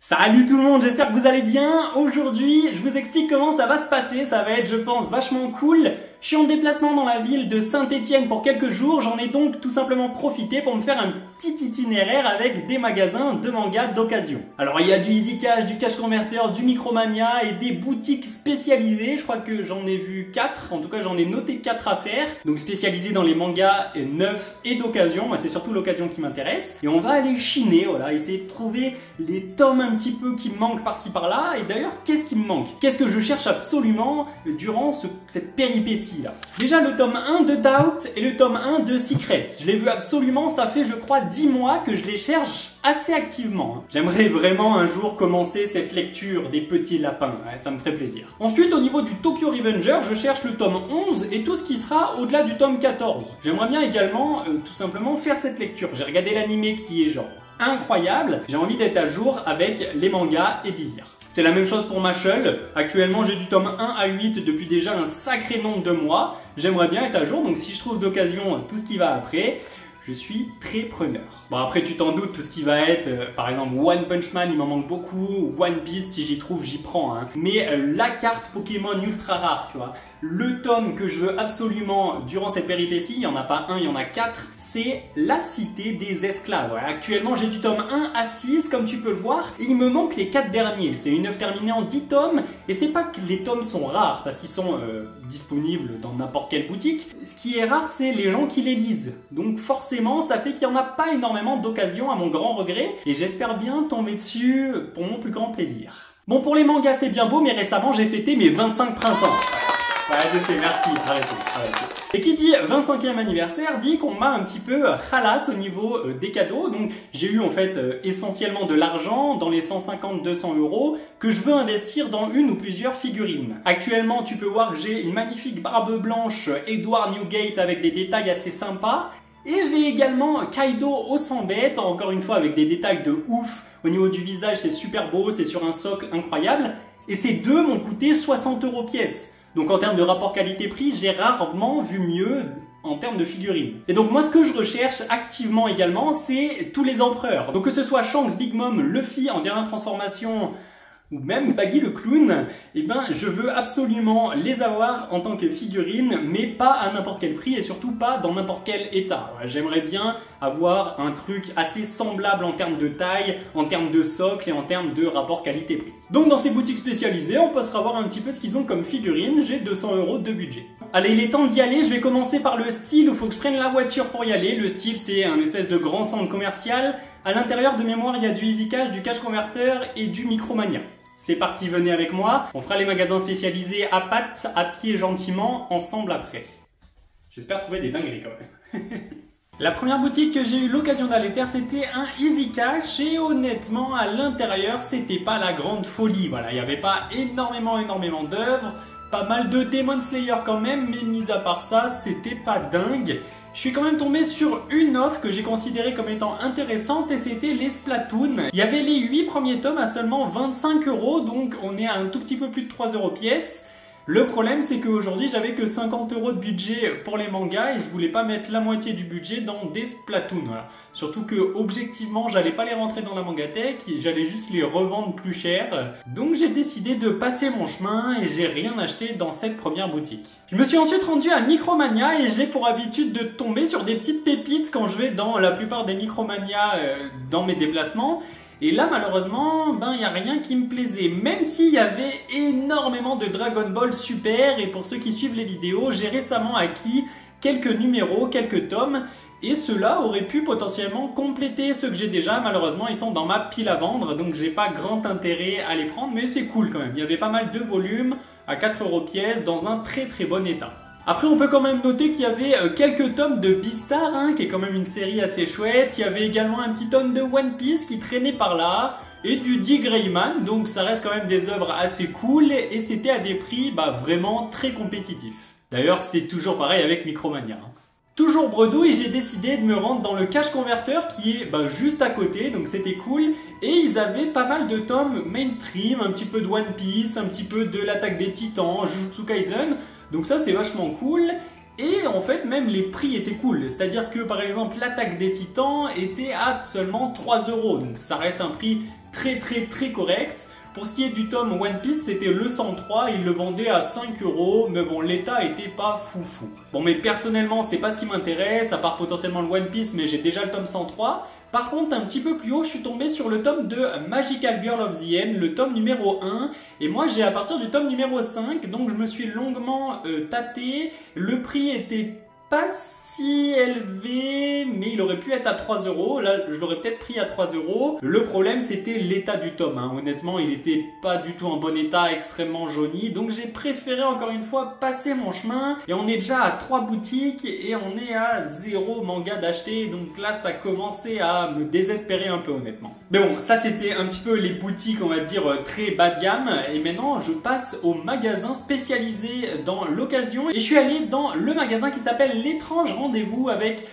Salut tout le monde, j'espère que vous allez bien. Aujourd'hui, je vous explique comment ça va se passer. Ça va être, je pense, vachement cool. Je suis en déplacement dans la ville de Saint-Étienne pour quelques jours. J'en ai donc tout simplement profité pour me faire un petit itinéraire avec des magasins de mangas d'occasion. Alors il y a du Easy Cash, du Cash Converter, du Micromania et des boutiques spécialisées. Je crois que j'en ai vu 4, en tout cas j'en ai noté 4 à faire. Donc spécialisées dans les mangas neufs et d'occasion. Moi c'est surtout l'occasion qui m'intéresse. Et on va aller chiner, voilà, essayer de trouver les tomes un petit peu qui me manquent par-ci par-là. Et d'ailleurs, qu'est-ce qui me manque? Qu'est-ce que je cherche absolument durant cette péripétie là? Déjà le tome 1 de Doubt et le tome 1 de Secret. Je l'ai vu absolument, ça fait je crois 10 mois que je les cherche assez activement. J'aimerais vraiment un jour commencer cette lecture des petits lapins, ouais, ça me ferait plaisir. Ensuite au niveau du Tokyo Revenger, je cherche le tome 11 et tout ce qui sera au-delà du tome 14. J'aimerais bien également tout simplement faire cette lecture. J'ai regardé l'animé qui est genre incroyable, j'ai envie d'être à jour avec les mangas et d'y lire. C'est la même chose pour Mashle. Actuellement, j'ai du tome 1 à 8 depuis déjà un sacré nombre de mois. J'aimerais bien être à jour, donc si je trouve d'occasion tout ce qui va après, je suis très preneur. Bon après tu t'en doutes, tout ce qui va être, par exemple One Punch Man, il m'en manque beaucoup, One Piece, si j'y trouve, j'y prends. Hein. Mais la carte Pokémon ultra rare, tu vois, le tome que je veux absolument durant cette péripétie, il n'y en a pas un, il y en a 4, c'est La Cité des Esclaves. Voilà. Actuellement j'ai du tome 1 à 6, comme tu peux le voir, et il me manque les 4 derniers. C'est une œuvre terminée en 10 tomes, et c'est pas que les tomes sont rares, parce qu'ils sont disponibles dans n'importe quelle boutique. Ce qui est rare, c'est les gens qui les lisent. Donc forcément, ça fait qu'il n'y en a pas énormément d'occasions à mon grand regret, et j'espère bien tomber dessus pour mon plus grand plaisir. Bon, pour les mangas c'est bien beau, mais récemment j'ai fêté mes 25 printemps. Ouais, je sais, merci, arrêtez. Et qui dit 25e anniversaire dit qu'on m'a un petit peu ralasse au niveau des cadeaux. Donc j'ai eu en fait essentiellement de l'argent dans les 150-200 euros que je veux investir dans une ou plusieurs figurines. Actuellement, tu peux voir que j'ai une magnifique barbe blanche Edward Newgate avec des détails assez sympas. Et j'ai également Kaido au 100 bêtes, encore une fois avec des détails de ouf. Au niveau du visage, c'est super beau, c'est sur un socle incroyable. Et ces deux m'ont coûté 60 euros pièce. Donc en termes de rapport qualité-prix, j'ai rarement vu mieux en termes de figurines. Et donc moi ce que je recherche activement également, c'est tous les empereurs. Donc que ce soit Shanks, Big Mom, Luffy en dernière transformation, ou même Baggy le clown, eh ben je veux absolument les avoir en tant que figurines, mais pas à n'importe quel prix et surtout pas dans n'importe quel état. J'aimerais bien avoir un truc assez semblable en termes de taille, en termes de socle et en termes de rapport qualité-prix. Donc dans ces boutiques spécialisées, on passera voir un petit peu ce qu'ils ont comme figurines. J'ai 200 euros de budget. Allez, il est temps d'y aller. Je vais commencer par le style où il faut que je prenne la voiture pour y aller. Le style, c'est un espèce de grand centre commercial. À l'intérieur de mémoire, il y a du Easy Cash, du Cash Converter et du Micromania. C'est parti, venez avec moi. On fera les magasins spécialisés à pattes, à pied gentiment, ensemble après. J'espère trouver des dingueries quand même. La première boutique que j'ai eu l'occasion d'aller faire, c'était un Easy Cash et honnêtement, à l'intérieur, c'était pas la grande folie. Voilà, il n'y avait pas énormément d'œuvres, pas mal de Demon Slayer quand même, mais mis à part ça, c'était pas dingue. Je suis quand même tombé sur une offre que j'ai considérée comme étant intéressante et c'était les Splatoon. Il y avait les 8 premiers tomes à seulement 25 euros, donc on est à un tout petit peu plus de 3 euros pièce. Le problème c'est qu'aujourd'hui j'avais que 50 euros de budget pour les mangas et je voulais pas mettre la moitié du budget dans des Splatoon. Voilà. Surtout que objectivement j'allais pas les rentrer dans la mangatech, j'allais juste les revendre plus cher. Donc j'ai décidé de passer mon chemin et j'ai rien acheté dans cette première boutique. Je me suis ensuite rendu à Micromania et j'ai pour habitude de tomber sur des petites pépites quand je vais dans la plupart des Micromania dans mes déplacements. Et là, malheureusement, il n'y a rien qui me plaisait. Même s'il y avait énormément de Dragon Ball Super. Et pour ceux qui suivent les vidéos, j'ai récemment acquis quelques numéros, quelques tomes. Et ceux-là auraient pu potentiellement compléter ceux que j'ai déjà. Malheureusement, ils sont dans ma pile à vendre. Donc, j'ai pas grand intérêt à les prendre. Mais c'est cool quand même. Il y avait pas mal de volumes à 4 euros pièce dans un très très bon état. Après, on peut quand même noter qu'il y avait quelques tomes de Beastar, hein, qui est quand même une série assez chouette. Il y avait également un petit tome de One Piece qui traînait par là. Et du Dick Grayman, donc ça reste quand même des œuvres assez cool. Et c'était à des prix vraiment très compétitifs. D'ailleurs, c'est toujours pareil avec Micromania. Hein. Toujours bredouille, j'ai décidé de me rendre dans le Cash Converter qui est juste à côté, donc c'était cool. Et ils avaient pas mal de tomes mainstream, un petit peu de One Piece, un petit peu de l'Attaque des Titans, Jujutsu Kaisen. Donc ça c'est vachement cool. Et en fait même les prix étaient cool, c'est-à-dire que par exemple l'Attaque des Titans était à seulement 3 euros, donc ça reste un prix très correct. Pour ce qui est du tome One Piece, c'était le 103, il le vendait à 5 €, mais bon, l'état était pas foufou. Bon, mais personnellement, c'est pas ce qui m'intéresse, à part potentiellement le One Piece, mais j'ai déjà le tome 103. Par contre, un petit peu plus haut, je suis tombé sur le tome de Magical Girl of the End, le tome numéro 1. Et moi, j'ai à partir du tome numéro 5, donc je me suis longuement tâté. Le prix était pas si élevé, mais il aurait pu être à 3 €. Là, je l'aurais peut-être pris à 3 €. Le problème, c'était l'état du tome. Honnêtement, il était pas du tout en bon état, extrêmement jauni. Donc, j'ai préféré encore une fois passer mon chemin. Et on est déjà à 3 boutiques et on est à 0 manga d'acheter. Donc là, ça commençait à me désespérer un peu, honnêtement. Mais bon, ça, c'était un petit peu les boutiques, on va dire, très bas de gamme. Et maintenant, je passe au magasin spécialisé dans l'occasion. Et je suis allé dans le magasin qui s'appelle L'étrange rendez-vous avec,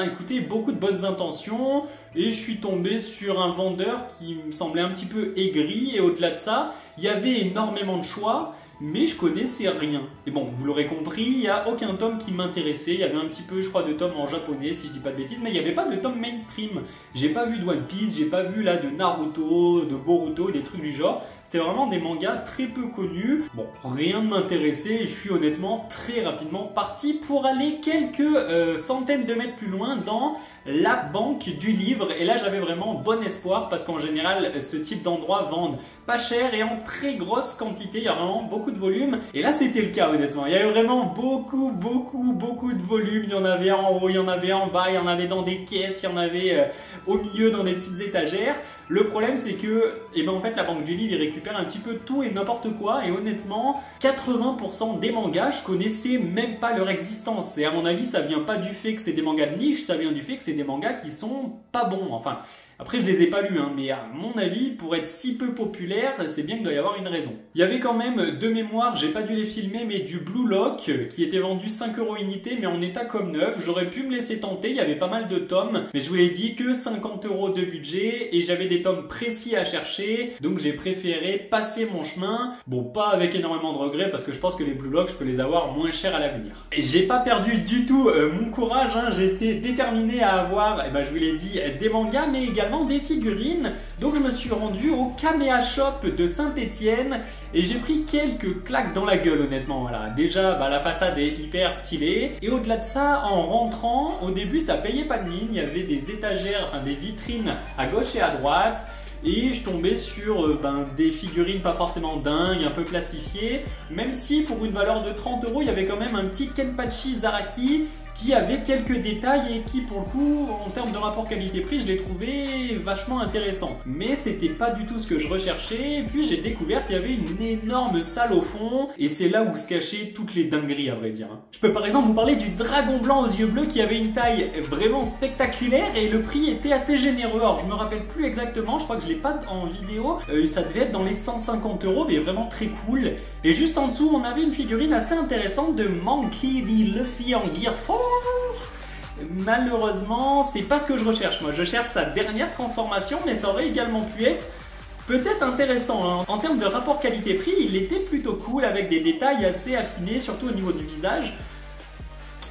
écoutez, beaucoup de bonnes intentions, et je suis tombé sur un vendeur qui me semblait un petit peu aigri, et au-delà de ça, il y avait énormément de choix, mais je connaissais rien. Et bon, vous l'aurez compris, il n'y a aucun tome qui m'intéressait. Il y avait un petit peu, je crois, de tomes en japonais, si je dis pas de bêtises, mais il n'y avait pas de tome mainstream. J'ai pas vu de One Piece, j'ai pas vu là de Naruto, de Boruto, des trucs du genre. C'était vraiment des mangas très peu connus. Bon, rien ne m'intéressait et je suis honnêtement très rapidement parti pour aller quelques centaines de mètres plus loin dans la banque du livre. Et là, j'avais vraiment bon espoir parce qu'en général, ce type d'endroit vendent pas cher et en très grosse quantité. Il y a vraiment beaucoup de volume. Et là, c'était le cas, honnêtement. Il y avait vraiment beaucoup de volume. Il y en avait en haut, il y en avait en bas, il y en avait dans des caisses, il y en avait au milieu dans des petites étagères. Le problème, c'est que en fait, la banque du livre, il récupère un petit peu tout et n'importe quoi. Et honnêtement, 80% des mangas, je connaissais même pas leur existence. Et à mon avis, ça vient pas du fait que c'est des mangas de niche, ça vient du fait que c'est des mangas qui sont pas bons. Enfin, après, je les ai pas lus, mais à mon avis, pour être si peu populaire, c'est bien qu'il doit y avoir une raison. Il y avait quand même, de mémoire, j'ai pas dû les filmer, mais du Blue Lock, qui était vendu 5 € unité, mais en état comme neuf. J'aurais pu me laisser tenter, il y avait pas mal de tomes, mais je vous l'ai dit, que 50 € de budget, et j'avais des tomes précis à chercher, donc j'ai préféré passer mon chemin. Bon, pas avec énormément de regrets, parce que je pense que les Blue Lock, je peux les avoir moins cher à l'avenir. Et j'ai pas perdu du tout mon courage, j'étais déterminé à avoir, je vous l'ai dit, des mangas, mais également des figurines. Donc je me suis rendu au Kamea Shop de Saint-Étienne et j'ai pris quelques claques dans la gueule, honnêtement. Voilà. Déjà, la façade est hyper stylée, et au-delà de ça, en rentrant, au début ça payait pas de mine. Il y avait des étagères, des vitrines à gauche et à droite, et je tombais sur des figurines pas forcément dingues, un peu plastifiées, même si pour une valeur de 30 €, il y avait quand même un petit Kenpachi Zaraki qui avait quelques détails et qui, pour le coup, en termes de rapport qualité-prix, je l'ai trouvé vachement intéressant. Mais c'était pas du tout ce que je recherchais, et puis j'ai découvert qu'il y avait une énorme salle au fond, et c'est là où se cachaient toutes les dingueries, à vrai dire. Je peux par exemple vous parler du dragon blanc aux yeux bleus qui avait une taille vraiment spectaculaire, et le prix était assez généreux. Alors je me rappelle plus exactement, je crois que je l'ai pas en vidéo, ça devait être dans les 150 €, mais vraiment très cool. Et juste en dessous, on avait une figurine assez intéressante de Monkey D. Luffy en Gear 4. Malheureusement, c'est pas ce que je recherche. Moi, je cherche sa dernière transformation, mais ça aurait également pu être peut-être intéressant. En termes de rapport qualité-prix, il était plutôt cool avec des détails assez affinés, surtout au niveau du visage.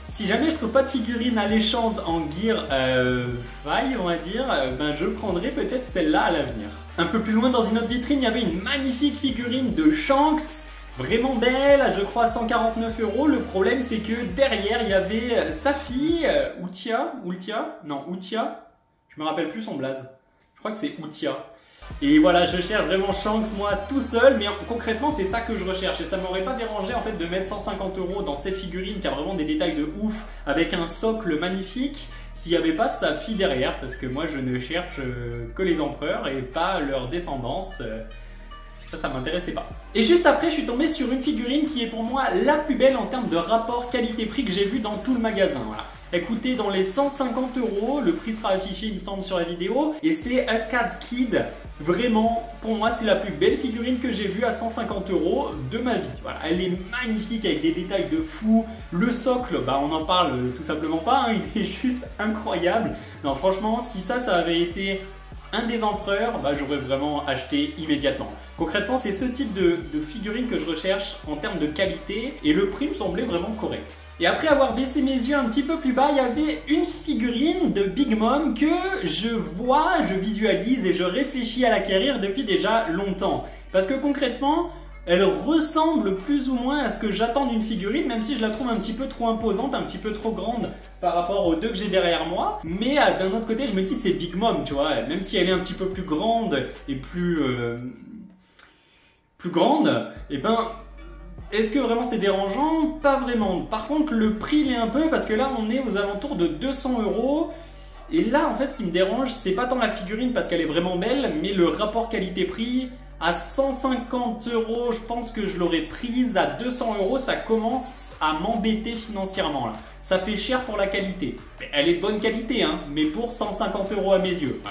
Si jamais je trouve pas de figurine alléchante en Gear 5, on va dire, je prendrai peut-être celle-là à l'avenir. Un peu plus loin, dans une autre vitrine, il y avait une magnifique figurine de Shanks. Vraiment belle, je crois 149 €. Le problème, c'est que derrière, il y avait sa fille, Utia. Je me rappelle plus son blaze. Je crois que c'est Utia. Et voilà, je cherche vraiment Shanks, moi, tout seul, mais concrètement, c'est ça que je recherche. Et ça m'aurait pas dérangé, en fait, de mettre 150 € dans cette figurine qui a vraiment des détails de ouf, avec un socle magnifique, s'il n'y avait pas sa fille derrière, parce que moi, je ne cherche que les empereurs et pas leur descendance. Ça m'intéressait pas. Et juste après, je suis tombé sur une figurine qui est pour moi la plus belle en termes de rapport qualité-prix que j'ai vu dans tout le magasin. Voilà. Elle coûtait dans les 150 €, le prix sera affiché il me semble sur la vidéo, et c'est Ascad Kid. Vraiment, pour moi, c'est la plus belle figurine que j'ai vue à 150 € de ma vie. Voilà, elle est magnifique avec des détails de fou. Le socle, on n'en parle tout simplement pas, il est juste incroyable. Non, franchement, si ça avait été un des empereurs, bah, j'aurais vraiment acheté immédiatement. Concrètement, c'est ce type de figurine que je recherche en termes de qualité et le prix me semblait vraiment correct. Et après avoir baissé mes yeux un petit peu plus bas, il y avait une figurine de Big Mom que je vois, je visualise et je réfléchis à l'acquérir depuis déjà longtemps. Parce que concrètement, elle ressemble plus ou moins à ce que j'attends d'une figurine, même si je la trouve un petit peu trop imposante, un petit peu trop grande par rapport aux deux que j'ai derrière moi. Mais d'un autre côté, je me dis c'est Big Mom, tu vois, même si elle est un petit peu plus grande et plus grande, et ben, est-ce que vraiment c'est dérangeant? Pas vraiment. Par contre, le prix il est un peu, parce que là on est aux alentours de 200 €. Et là, en fait, ce qui me dérange, c'est pas tant la figurine parce qu'elle est vraiment belle, mais le rapport qualité-prix. À 150 €, je pense que je l'aurais prise. À 200 €, ça commence à m'embêter financièrement là. Ça fait cher pour la qualité. Elle est de bonne qualité, hein, mais pour 150 € à mes yeux.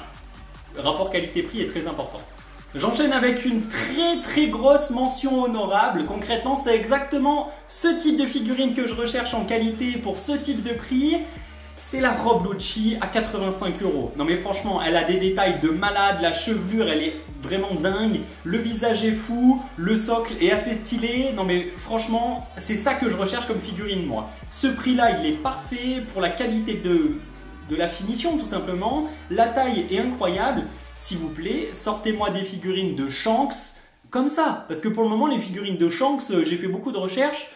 Le rapport qualité-prix est très important. J'enchaîne avec une très grosse mention honorable. Concrètement, c'est exactement ce type de figurine que je recherche en qualité pour ce type de prix. C'est la robe Lucci à 85 €. Non mais franchement, elle a des détails de malade, la chevelure elle est vraiment dingue, le visage est fou, le socle est assez stylé. Non mais franchement, c'est ça que je recherche comme figurine moi. Ce prix là, il est parfait pour la qualité de la finition tout simplement. La taille est incroyable. S'il vous plaît, sortez-moi des figurines de Shanks comme ça. Parce que pour le moment, les figurines de Shanks, j'ai fait beaucoup de recherches.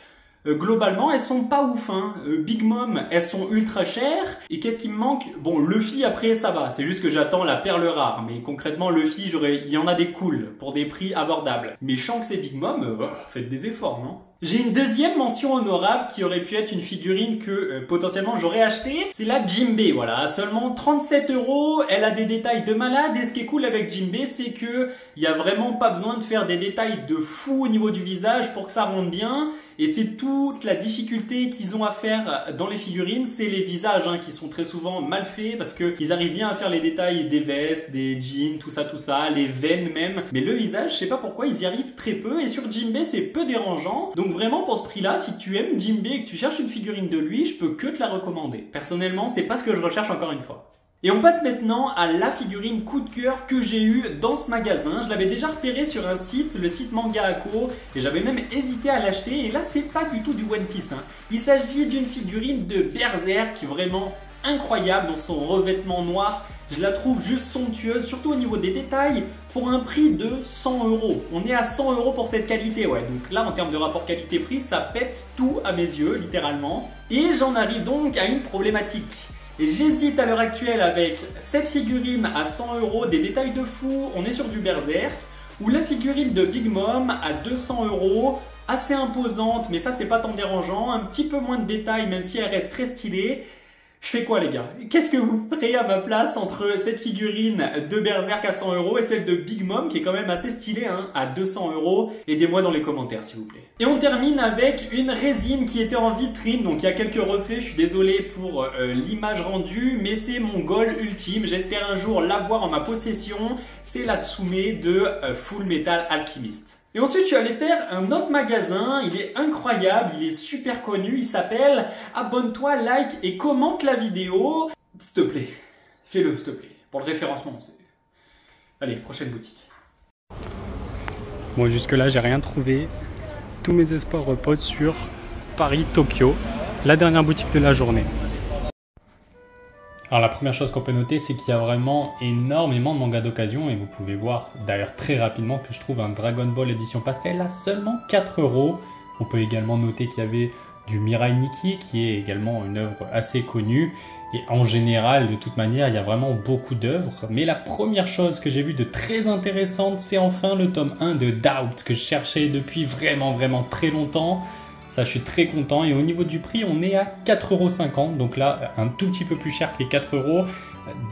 Globalement, elles sont pas ouf, hein. Big Mom, elles sont ultra chères. Et qu'est-ce qui me manque? Bon, Luffy après ça va, c'est juste que j'attends la perle rare. Mais concrètement, Luffy, il y en a des cools pour des prix abordables. Mais Shanks et Big Mom, faites des efforts, non? J'ai une deuxième mention honorable qui aurait pu être une figurine que potentiellement j'aurais acheté. C'est la Jinbei, voilà, à seulement 37 €. Elle a des détails de malade et ce qui est cool avec Jinbei, c'est que il y a vraiment pas besoin de faire des détails de fou au niveau du visage pour que ça rentre bien. Et c'est toute la difficulté qu'ils ont à faire dans les figurines, c'est les visages hein, qui sont très souvent mal faits parce qu'ils arrivent bien à faire les détails des vestes, des jeans, tout ça, les veines même. Mais le visage, je sais pas pourquoi, ils y arrivent très peu et sur Jinbei, c'est peu dérangeant. Donc vraiment pour ce prix-là, si tu aimes Jinbei et que tu cherches une figurine de lui, je peux que te la recommander. Personnellement, c'est pas ce que je recherche encore une fois. Et on passe maintenant à la figurine coup de cœur que j'ai eue dans ce magasin. Je l'avais déjà repéré sur un site, le site Manga Ako, et j'avais même hésité à l'acheter. Et là, c'est pas du tout du One Piece. Hein. Il s'agit d'une figurine de Berserk qui est vraiment incroyable dans son revêtement noir. Je la trouve juste somptueuse, surtout au niveau des détails, pour un prix de 100 €. On est à 100 € pour cette qualité, ouais. Donc là, en termes de rapport qualité-prix, ça pète tout à mes yeux, littéralement. Et j'en arrive donc à une problématique. Et j'hésite à l'heure actuelle avec cette figurine à 100 €, des détails de fou, on est sur du Berserk, ou la figurine de Big Mom à 200 €, assez imposante, mais ça c'est pas tant dérangeant, un petit peu moins de détails même si elle reste très stylée. Je fais quoi les gars? Qu'est-ce que vous ferez à ma place entre cette figurine de Berserk à 100 € et celle de Big Mom qui est quand même assez stylée hein, à 200 €? Aidez-moi dans les commentaires s'il vous plaît. Et on termine avec une résine qui était en vitrine, donc il y a quelques reflets, je suis désolé pour l'image rendue, mais c'est mon goal ultime, j'espère un jour l'avoir en ma possession, c'est la Tsume de Full Metal Alchemist. Et ensuite, je suis allé faire un autre magasin, il est incroyable, il est super connu, il s'appelle Abonne-toi, like et commente la vidéo. S'il te plaît, fais-le s'il te plaît, pour le référencement. Allez, prochaine boutique. Bon, jusque là, j'ai rien trouvé. Tous mes espoirs reposent sur Paris-Tokyo, la dernière boutique de la journée. Alors la première chose qu'on peut noter, c'est qu'il y a vraiment énormément de mangas d'occasion et vous pouvez voir d'ailleurs très rapidement que je trouve un Dragon Ball édition pastel à seulement 4 €. On peut également noter qu'il y avait du Mirai Nikki qui est également une œuvre assez connue et en général de toute manière il y a vraiment beaucoup d'œuvres. Mais la première chose que j'ai vue de très intéressante, c'est enfin le tome 1 de Doubt que je cherchais depuis vraiment très longtemps. Ça, je suis très content. Et au niveau du prix, on est à 4,50 €. Donc là, un tout petit peu plus cher que les 4 €.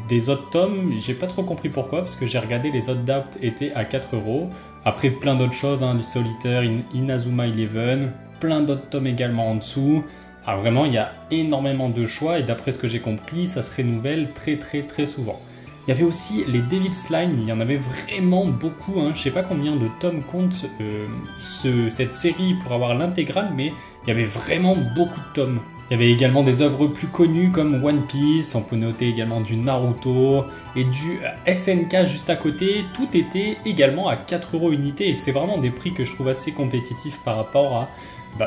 Des autres tomes, j'ai pas trop compris pourquoi. Parce que j'ai regardé, les autres Doubt étaient à 4 €. Après, plein d'autres choses. Hein, du Solitaire, Inazuma Eleven. Plein d'autres tomes également en dessous. Alors vraiment, il y a énormément de choix. Et d'après ce que j'ai compris, ça se renouvelle très souvent. Il y avait aussi les Devil's Line, il y en avait vraiment beaucoup, hein. Je sais pas combien de tomes compte cette série pour avoir l'intégrale, mais il y avait vraiment beaucoup de tomes. Il y avait également des œuvres plus connues comme One Piece, on peut noter également du Naruto et du SNK juste à côté. Tout était également à 4 € unité et c'est vraiment des prix que je trouve assez compétitifs par rapport à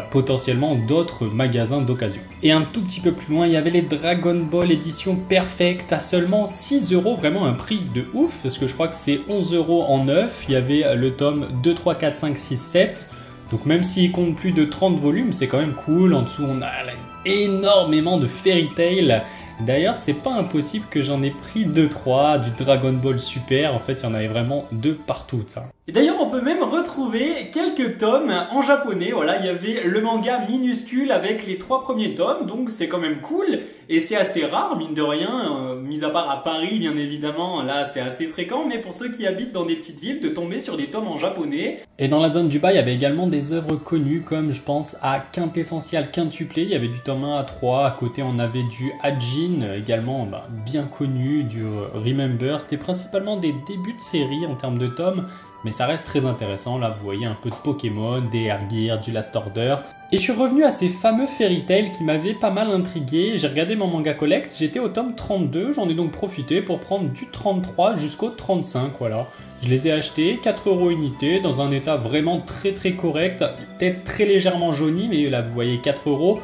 potentiellement d'autres magasins d'occasion. Et un tout petit peu plus loin, il y avait les Dragon Ball édition Perfect à seulement 6 €, vraiment un prix de ouf parce que je crois que c'est 11 € en neuf. Il y avait le tome 2, 3, 4, 5, 6, 7. Donc même s'il compte plus de 30 volumes, c'est quand même cool. En dessous, on a énormément de Fairy Tail. D'ailleurs, c'est pas impossible que j'en ai pris 2-3, du Dragon Ball Super. En fait, il y en avait vraiment 2 partout, ça. Et d'ailleurs, on peut même retrouver quelques tomes en japonais. Voilà, il y avait le manga minuscule avec les 3 premiers tomes, donc c'est quand même cool. Et c'est assez rare, mine de rien, mis à part à Paris, bien évidemment, là c'est assez fréquent, mais pour ceux qui habitent dans des petites villes, de tomber sur des tomes en japonais. Et dans la zone du bas, il y avait également des œuvres connues, comme je pense à Quintessential Quintuplé. Il y avait du tome 1 à 3, à côté on avait du Hajin, également bien connu, du Remember. C'était principalement des débuts de série en termes de tomes, mais ça reste très intéressant. Là, vous voyez un peu de Pokémon, des Air Gear, du Last Order. Et je suis revenu à ces fameux Fairy Tail qui m'avaient pas mal intrigué. J'ai regardé mon manga collect, j'étais au tome 32, j'en ai donc profité pour prendre du 33 jusqu'au 35, voilà. Je les ai achetés, 4 € unité, dans un état vraiment très correct, peut-être très légèrement jauni, mais là vous voyez 4 €.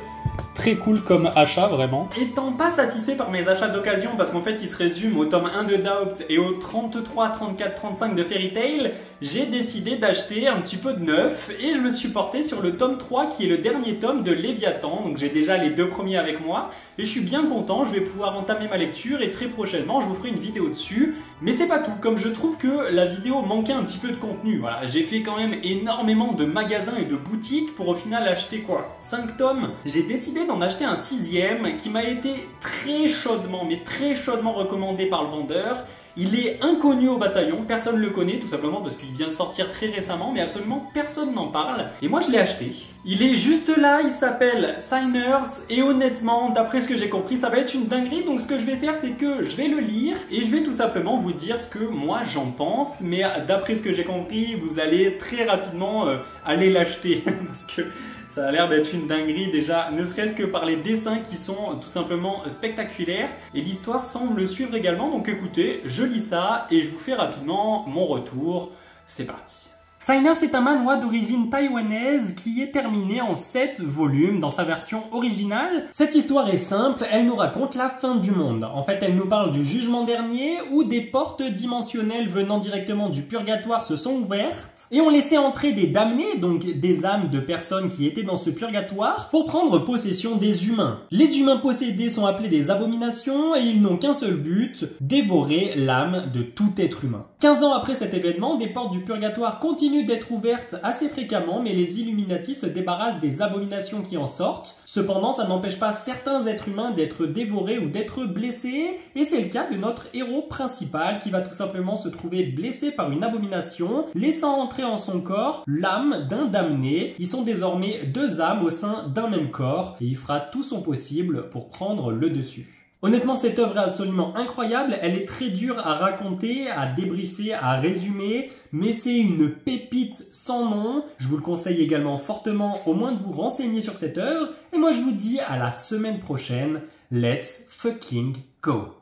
Très cool comme achat, vraiment. Étant pas satisfait par mes achats d'occasion, parce qu'en fait ils se résument au tome 1 de Doubt et au 33, 34, 35 de Fairy Tail, j'ai décidé d'acheter un petit peu de neuf et je me suis porté sur le tome 3 qui est le dernier tome de Léviathan. Donc j'ai déjà les 2 premiers avec moi et je suis bien content, je vais pouvoir entamer ma lecture et très prochainement je vous ferai une vidéo dessus. Mais c'est pas tout, comme je trouve que la vidéo manquait un petit peu de contenu. Voilà, j'ai fait quand même énormément de magasins et de boutiques pour au final acheter quoi, 5 tomes. J'ai décidé d'en acheter un 6e qui m'a été très chaudement recommandé par le vendeur. Il est inconnu au bataillon, personne ne le connaît tout simplement parce qu'il vient de sortir très récemment, mais absolument personne n'en parle. Et moi je l'ai acheté. Il est juste là, il s'appelle Signers et honnêtement, d'après ce que j'ai compris, ça va être une dinguerie. Donc ce que je vais faire, c'est que je vais le lire et je vais tout simplement vous dire ce que moi j'en pense. Mais d'après ce que j'ai compris, vous allez très rapidement aller l'acheter parce que ça a l'air d'être une dinguerie déjà, ne serait-ce que par les dessins qui sont tout simplement spectaculaires. Et l'histoire semble suivre également, donc écoutez, je lis ça et je vous fais rapidement mon retour. C'est parti. Signer, c'est un manhwa d'origine taïwanaise qui est terminé en 7 volumes dans sa version originale. Cette histoire est simple, elle nous raconte la fin du monde. En fait, elle nous parle du jugement dernier où des portes dimensionnelles venant directement du purgatoire se sont ouvertes et ont laissé entrer des damnés, donc des âmes de personnes qui étaient dans ce purgatoire, pour prendre possession des humains. Les humains possédés sont appelés des abominations et ils n'ont qu'un seul but, dévorer l'âme de tout être humain. 15 ans après cet événement, des portes du purgatoire continuent d'être ouvertes assez fréquemment, mais les Illuminati se débarrassent des abominations qui en sortent. Cependant, ça n'empêche pas certains êtres humains d'être dévorés ou d'être blessés, et c'est le cas de notre héros principal qui va tout simplement se trouver blessé par une abomination, laissant entrer en son corps l'âme d'un damné. Ils sont désormais 2 âmes au sein d'un même corps, et il fera tout son possible pour prendre le dessus. Honnêtement, cette œuvre est absolument incroyable, elle est très dure à raconter, à débriefer, à résumer, mais c'est une pépite sans nom. Je vous le conseille également fortement au moins de vous renseigner sur cette œuvre, et moi je vous dis à la semaine prochaine, let's fucking go!